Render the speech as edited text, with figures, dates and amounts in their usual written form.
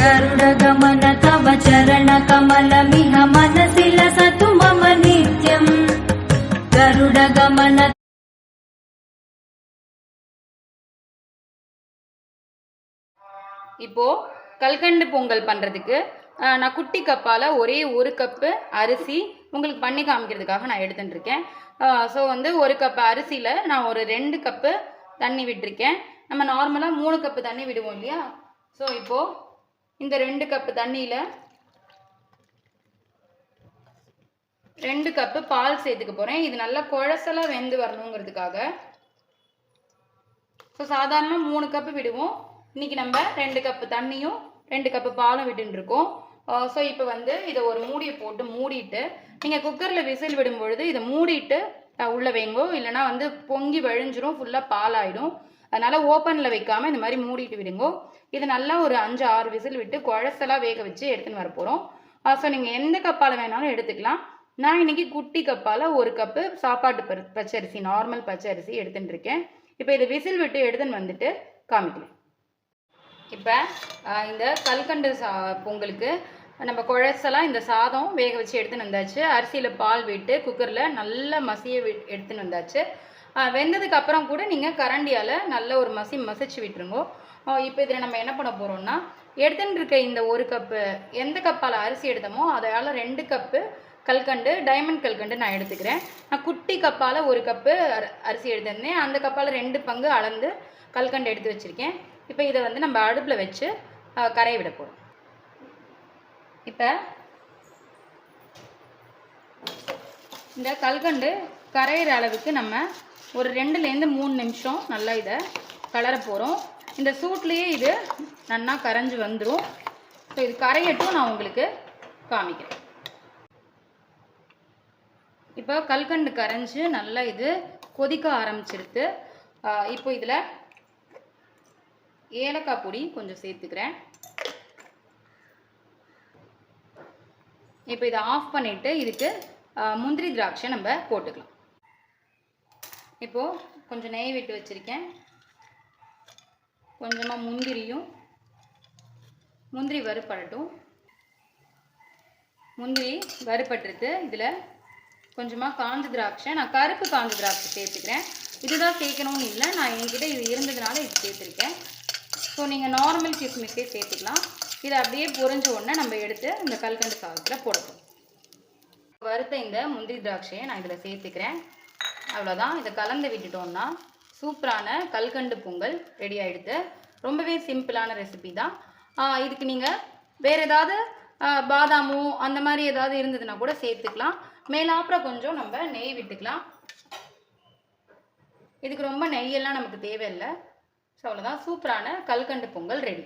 गरुडगमन तव चरणकमलमिह मनसि लसतु मम नित्यम् गरुडगमन। இப்போ கல்கண்டு பொங்கல் பண்ணுறதுக்கு நான் குட்டி கப்பால் ஒரே ஒரு கப்பு அரிசி உங்களுக்கு பண்ணி காமிக்கிறதுக்காக நான் எடுத்துட்டுருக்கேன். ஸோ வந்து ஒரு கப்பு அரிசியில் நான் ஒரு 2 கப்பு தண்ணி விட்டுருக்கேன். நம்ம நார்மலாக 3 கப்பு தண்ணி விடுவோம் இல்லையா? ஸோ இப்போது இந்த 2 கப்பு தண்ணியில் 2 கப்பு பால் சேர்த்துக்க போகிறேன். இது நல்லா குழசலாக வெந்து வரணுங்கிறதுக்காக. ஸோ சாதாரணமாக 3 கப்பு விடுவோம். இன்றைக்கி நம்ம 2 கப்பு தண்ணியும் 2 கப்பு பாலும் விட்டுருக்கோம். ஸோ இப்போ வந்து இதை ஒரு மூடியை போட்டு மூடிட்டு, நீங்கள் குக்கரில் விசில் விடும்பொழுது இதை மூடிட்டு உள்ளே வைங்கோ, இல்லைனா வந்து பொங்கி வழிஞ்சிரும், ஃபுல்லாக பால் ஆகிடும். அதனால் ஓப்பனில் வைக்காமல் இந்த மாதிரி மூடிட்டு விடுங்கோ. இது நல்லா ஒரு 5-6 விசில் விட்டு குழசலாக வேக வச்சு எடுத்துன்னு வர போகிறோம். ஸோ நீங்கள் எந்த கப்பால் வேணாலும் எடுத்துக்கலாம். நான் இன்றைக்கி குட்டி கப்பால் 1 கப்பு சாப்பாட்டு பச்சரிசி, நார்மல் பச்சரிசி எடுத்துன்னு இருக்கேன். இப்போ இதை விசில் விட்டு எடுத்துன்னு வந்துட்டு காமிக்கிறேன். இப்போ இந்த கல்கண்டு பொங்கலுக்கு நம்ம குழசலாக இந்த சாதம் வேக வச்சு எடுத்துன்னு வந்தாச்சு. அரிசியில் பால் விட்டு குக்கரில் நல்லா மசிய எடுத்துன்னு வந்தாச்சு. வெந்ததுக்கு அப்புறம் கூட நீங்கள் கரண்டியால் நல்ல ஒரு மசிச்சு விட்டுருங்கோ. இப்போ இதில் நம்ம என்ன பண்ண போகிறோம்னா, எடுத்துன்னு இருக்க இந்த 1 கப்பு எந்த கப்பால் அரிசி எடுத்தோமோ அதால் 2 கப்பு கல்கண்டு, டைமண்ட் கல்கண்டு நான் எடுத்துக்கிறேன். நான் குட்டி கப்பால் 1 கப்பு அரிசி எடுத்திருந்தேன். அந்த கப்பால் 2 பங்கு அளந்து கல்கண்டு எடுத்து வச்சுருக்கேன். இப்போ இதை வந்து நம்ம அடுப்பில் வச்சு கரைய விட போகிறோம். இப்போ இந்த கல்கண்டு கரையிற அளவுக்கு நம்ம ஒரு 2-3 நிமிஷம் நல்லா இதை கலர போகிறோம். இந்த சூட்லேயே இது நல்லா கரைஞ்சி வந்துடும். ஸோ இது கரையட்டும், நான் உங்களுக்கு காமிக்கிறேன். இப்போ கல்கண்டு கரைஞ்சி நல்லா இது கொதிக்க ஆரம்பிச்சிருக்கு. இப்போ இதில் ஏலக்காய் பொடி கொஞ்சம் சேர்த்துக்கிறேன். இப்போ இதை ஆஃப் பண்ணிவிட்டு இதுக்கு முந்திரி திராட்சை நம்ம போட்டுக்கலாம். இப்போது கொஞ்சம் நெய் விட்டு வச்சுருக்கேன். கொஞ்சமாக முந்திரி வறுப்படட்டும். முந்திரி வறுப்பட்டுருக்கு. இதில் கொஞ்சமாக காஞ்ச திராட்சை, நான் கருப்பு காஞ்ச திராட்சை சேர்த்துக்கிறேன். இதுதான் சேர்க்கணும்னு இல்லை, நான் என்கிட்ட இது இருந்ததுனால இது சேர்த்துருக்கேன். ஸோ நீங்கள் நார்மல் கிஸ்மிஸே சேர்த்துக்கலாம். இதை அப்படியே பொரிஞ்ச உடனே நம்ம எடுத்து இந்த கல்கண்டு சாதத்தில் போடணும். வறுத்த இந்த முந்திரி திராட்சையை நான் இதில் சேர்த்துக்கிறேன். அவ்வளோதான். இதை கலந்து விட்டுட்டோம்னா சூப்பரான கல்கண்டு பொங்கல் ரெடி ஆகிடுது. ரொம்பவே சிம்பிளான ரெசிபி தான். இதுக்கு நீங்கள் வேறு ஏதாவது பாதாமோ அந்த மாதிரி ஏதாவது இருந்ததுன்னா கூட சேர்த்துக்கலாம். மேலாப்புறம் கொஞ்சம் நம்ம நெய் விட்டுக்கலாம். இதுக்கு ரொம்ப நெய்யெல்லாம் நமக்கு தேவையில்லை. ஸோ அவ்வளோதான், சூப்பரான கல்கண்டு பொங்கல் ரெடி.